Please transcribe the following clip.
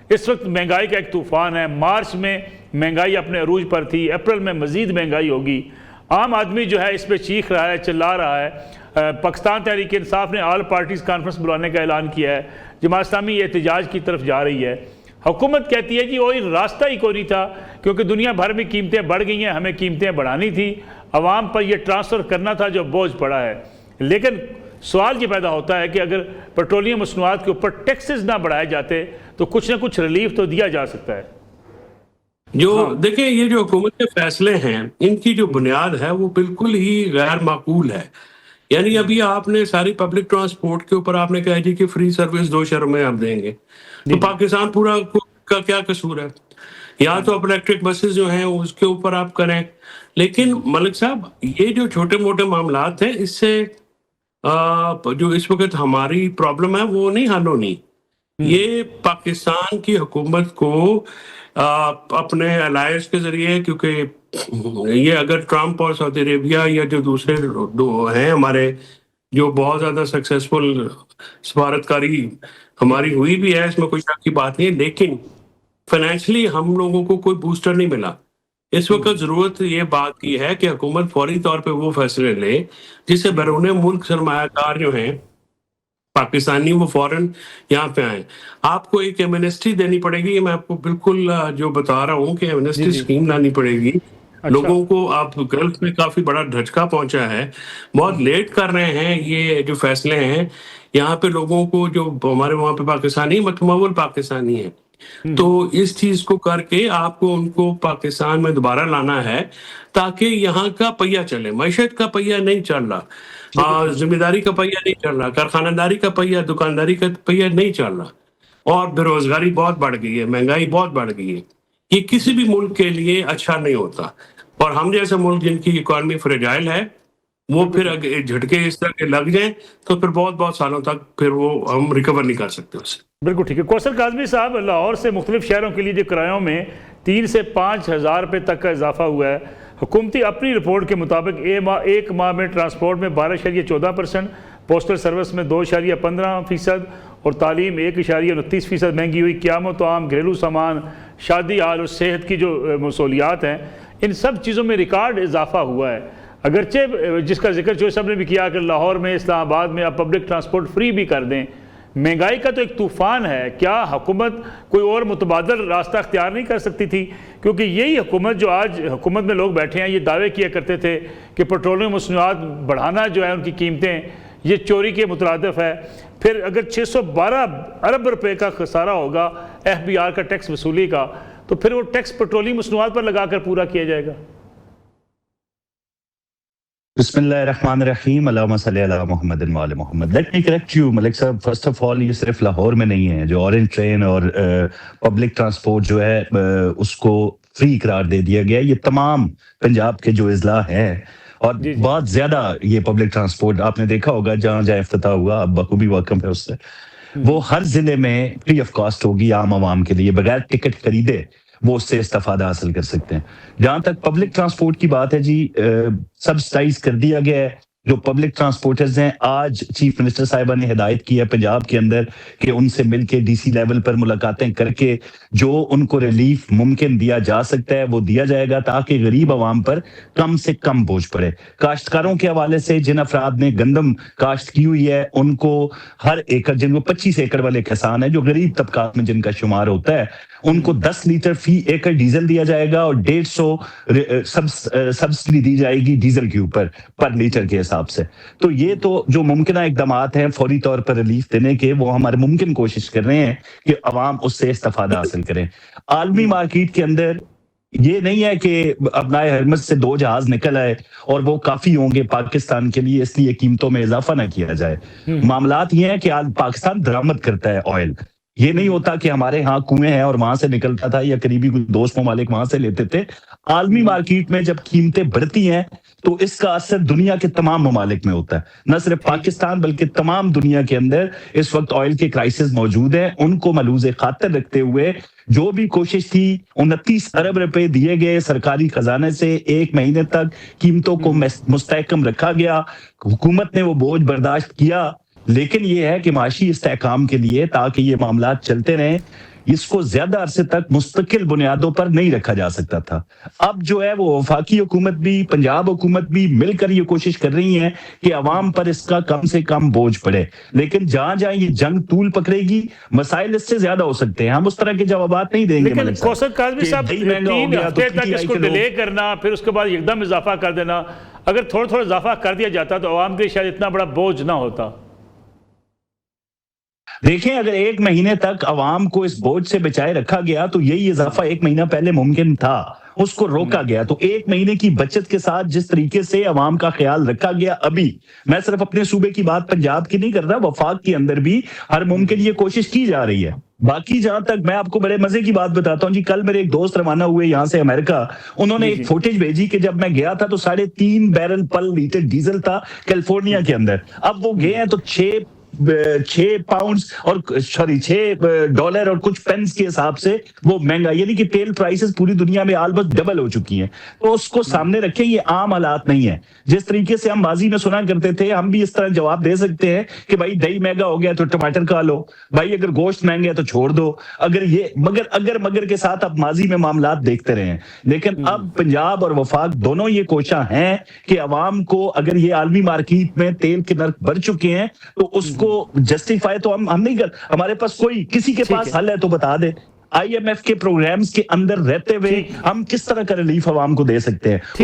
इस वक्त महंगाई का एक तूफ़ान है। मार्च में महंगाई अपने अरूज पर थी, अप्रैल में मज़ीद महंगाई होगी। आम आदमी जो है इस पर चीख रहा है, चिल्ला रहा है। पाकिस्तान तहरीक इंसाफ ने ऑल पार्टीज़ कॉन्फ्रेंस बुलाने का ऐलान किया है। जमात इस्लामी एहतजाज की तरफ जा रही है। हुकूमत कहती है कि कोई रास्ता ही कोई नहीं था, क्योंकि दुनिया भर में कीमतें बढ़ गई हैं, हमें कीमतें बढ़ानी थी, आवाम पर यह ट्रांसफ़र करना था जो बोझ पड़ा है। लेकिन सवाल ये पैदा होता है कि अगर पेट्रोलियम मसनूआत के ऊपर टैक्सेस ना बढ़ाए जाते तो कुछ ना कुछ रिलीफ तो दिया जा सकता है। जो देखिए, ये जो हुकूमत के फैसले हैं, इनकी जो बुनियाद है वो बिल्कुल ही गैर माकूल है। यानी अभी आपने सारी पब्लिक ट्रांसपोर्ट के ऊपर आपने कहा जी कि फ्री सर्विस 2 शहरों में आप देंगे, तो पाकिस्तान पूरा का क्या कसूर है? या तो आप इलेक्ट्रिक बसेस जो हैं उसके ऊपर आप करें। लेकिन मलिक साहब, ये जो छोटे मोटे मामलात हैं, इससे जो इस वक्त हमारी प्रॉब्लम है वो नहीं हल होनी। ये पाकिस्तान की हुकूमत को अपने अलायंस के जरिए, क्योंकि ये अगर ट्रंप और सऊदी अरेबिया या जो दूसरे दो हैं हमारे, जो बहुत ज्यादा सक्सेसफुल सफारतकारी हमारी हुई भी है, इसमें कोई शक की बात नहीं है, लेकिन फाइनेंशियली हम लोगों को कोई बूस्टर नहीं मिला। इस वक्त जरूरत ये बात की है कि हुकूमत फौरी तौर पे वो फैसले ले जिससे बैरून मुल्क सरमायाकार जो हैं पाकिस्तानी, वो फौरन यहाँ पे आए। आपको एक एमनेस्टी देनी पड़ेगी, मैं आपको बिल्कुल जो बता रहा हूँ कि एमनेस्टी स्कीम लानी पड़ेगी। लोगों को आप गल्फ में काफी बड़ा झटका पहुंचा है, बहुत लेट कर रहे हैं ये जो फैसले हैं। यहाँ पे लोगों को जो हमारे वहाँ पे पाकिस्तानी मतमवल पाकिस्तानी है, तो इस चीज को करके आपको उनको पाकिस्तान में दोबारा लाना है ताकि यहाँ का पहिया चले। मैशत का पहिया नहीं चल रहा, जिम्मेदारी का पहिया नहीं चल रहा, कारखानदारी का पहिया, दुकानदारी का पहिया नहीं चल रहा, और बेरोजगारी बहुत बढ़ गई है, महंगाई बहुत बढ़ गई है। ये किसी भी मुल्क के लिए अच्छा नहीं होता। और हम जैसे मुल्क जिनकी इकोनॉमी फ्रेजाइल है, वो फिर अगर झटके इस तरह के लग जाएं तो फिर बहुत बहुत सालों तक फिर वो हम रिकवर नहीं कर सकते उससे। बिल्कुल ठीक है। कौसर काज़मी साहब, लाहौर से मुख्तलिफ शहरों के लिए जो किरायों में 3 से 5 हज़ार रुपये तक का इजाफा हुआ है। हुकूमती अपनी रिपोर्ट के मुताबिक एक माह में ट्रांसपोर्ट में 12.14%, पोस्टल सर्विस में 2.15% और तालीम 1.29% महंगी हुई। क़यामत आम, घरेलू सामान, शादी हाल और सेहत की जो मसूलियात हैं, इन सब चीज़ों में रिकॉर्ड इजाफा हुआ है। अगरचे जिसका जिक्र जो सब ने भी किया कि लाहौर में, इस्लामाबाद में अब पब्लिक ट्रांसपोर्ट फ्री भी कर दें। महंगाई का तो एक तूफ़ान है, क्या हुकूमत कोई और मुतबादल रास्ता अख्तियार नहीं कर सकती थी? क्योंकि यही हुकूमत जो आज हुकूमत में लोग बैठे हैं, ये दावे किया करते थे कि पेट्रोलियम मसनूआत बढ़ाना जो है उनकी कीमतें, ये चोरी के मुतरादिफ है। फिर अगर 612 अरब रुपये का खसारा होगा FBR का टैक्स वसूली का, तो फिर वो टैक्स पेट्रोलियम मसनूआत पर लगा कर पूरा किया जाएगा। बिस्मिल्लाहिर्रहमानिर्रहीम, अल्लाहुम्मा सल्ली अला मुहम्मद व आले Muhammad. Let me correct you Malik साहब, फर्स्ट ऑफ ऑल ये सिर्फ लाहौर में नहीं है। जो ऑरेंज ट्रेन और पब्लिक ट्रांसपोर्ट जो है उसको फ्री करार दे दिया गया। ये तमाम पंजाब के जो अजला हैं, और बहुत ज्यादा ये पब्लिक ट्रांसपोर्ट आपने देखा होगा, जहाँ जहाँ इफ्तिताह हुआ, अब बखूबी वाकम है उससे, वो हर जिले में फ्री ऑफ कॉस्ट होगी आम आवाम के लिए, बगैर टिकट खरीदे वो उससे इस्तेफादा हासिल कर सकते हैं। जहां तक पब्लिक ट्रांसपोर्ट की बात है जी, सब्सिडाइज कर दिया गया है जो पब्लिक ट्रांसपोर्टर्स हैं। आज चीफ मिनिस्टर साहिबा ने हिदायत की है पंजाब के अंदर कि उनसे मिलके DC लेवल पर मुलाकातें करके जो उनको रिलीफ मुमकिन दिया जा सकता है वो दिया जाएगा, ताकि गरीब आवाम पर कम से कम बोझ पड़े। काश्तकारों के हवाले से जिन अफराद ने गंदम काश्त की हुई है, उनको हर एकड़, जिनको 25 एकड़ वाले किसान है जो गरीब तबकात में जिनका शुमार होता है, उनको 10 लीटर फी एकड़ डीजल दिया जाएगा और 150 सब्सिडी दी जाएगी डीजल के ऊपर पर लीटर के हिसाब से। तो ये तो जो मुमकिन इकदामात हैं फौरी तौर पर रिलीफ देने के, वो हमारे मुमकिन कोशिश कर रहे हैं कि अवाम उससे इस्तेफादा हासिल करें। आलमी मार्केट के अंदर ये नहीं है कि अपनाए हरमत से 2 जहाज निकल आए और वो काफी होंगे पाकिस्तान के लिए, इसलिए कीमतों में इजाफा ना किया जाए। मामलात ये है कि आज पाकिस्तान दरामद करता है ऑयल। ये नहीं होता कि हमारे यहाँ कुएं हैं और वहां से निकलता था या करीबी कुछ दोस्त ममालिक वहां से लेते थे। आलमी मार्केट में जब कीमतें बढ़ती हैं तो इसका असर दुनिया के तमाम ममालिक में होता है, न सिर्फ पाकिस्तान बल्कि तमाम दुनिया के अंदर इस वक्त ऑयल के क्राइसिस मौजूद है। उनको मलूज़े खातर रखते हुए जो भी कोशिश थी, 29 अरब रुपए दिए गए सरकारी खजाने से, 1 महीने तक कीमतों को मुस्तहकम रखा गया। हुकूमत ने वो बोझ बर्दाश्त किया, लेकिन ये है कि माशी इस्तेहकाम के लिए, ताकि ये मामला चलते रहें, इसको ज्यादा अरसे तक मुस्तकिल बुनियादों पर नहीं रखा जा सकता था। अब जो है वो वफाकी हुकूमत भी, पंजाब हुकूमत भी मिलकर ये कोशिश कर रही है कि अवाम पर इसका कम से कम बोझ पड़े, लेकिन जहां जहां ये जंग तूल पकड़ेगी मसाइल इससे ज्यादा हो सकते हैं। हम उस तरह के जवाब नहीं देंगे। लेकिन कौसर काज़मी साहब, 3 हफ्ते तक इसको डिले करना, फिर उसके बाद एकदम इजाफा कर देना, अगर थोड़ा थोड़ा इजाफा कर दिया जाता तो अवाम के लिए शायद इतना बड़ा बोझ ना होता। देखें, अगर 1 महीने तक अवाम को इस बोझ से बचाए रखा गया तो यही इजाफा 1 महीना पहले मुमकिन था, उसको रोका गया। तो 1 महीने की बचत के साथ जिस तरीके से अवाम का ख्याल रखा गया, अभी मैं सिर्फ अपने सूबे की बात, पंजाब की नहीं कर रहा, वफाक के अंदर भी हर मुमकिन ये कोशिश की जा रही है। बाकी जहां तक मैं आपको बड़े मजे की बात बताता हूं जी, कल मेरे एक दोस्त रवाना हुए यहां से अमेरिका, उन्होंने एक फुटेज भेजी कि जब मैं गया था तो 3.5 बैरल पर लीटर डीजल था कैलिफोर्निया के अंदर। अब वो गए हैं तो 6 पाउंड्स और $6 और कुछ पेंस के हिसाब से वो महंगा, यानी कि तेल प्राइसेस पूरी दुनिया में ऑलमोस्ट डबल हो चुकी हैं। तो उसको सामने रखें, ये आम हालात नहीं है। जिस तरीके से हम माजी में सुना करते थे, हम भी इस तरह जवाब दे सकते हैं कि भाई दही महंगा हो गया तो टमाटर खा लो, भाई अगर गोश्त महंगा है तो छोड़ दो, अगर ये मगर के साथ अब माजी में मामलात देखते रहे। लेकिन अब पंजाब और वफाक दोनों ये कोशिश हैं कि अवाम को, अगर ये आलमी मार्केट में तेल के नर्क बढ़ चुके हैं तो उसको जस्टिफाई तो हम नहीं कर, हमारे पास कोई, किसी के पास हल है तो बता दे। IMF के प्रोग्राम्स के अंदर रहते हुए हम किस तरह का रिलीफ अवाम को दे सकते हैं।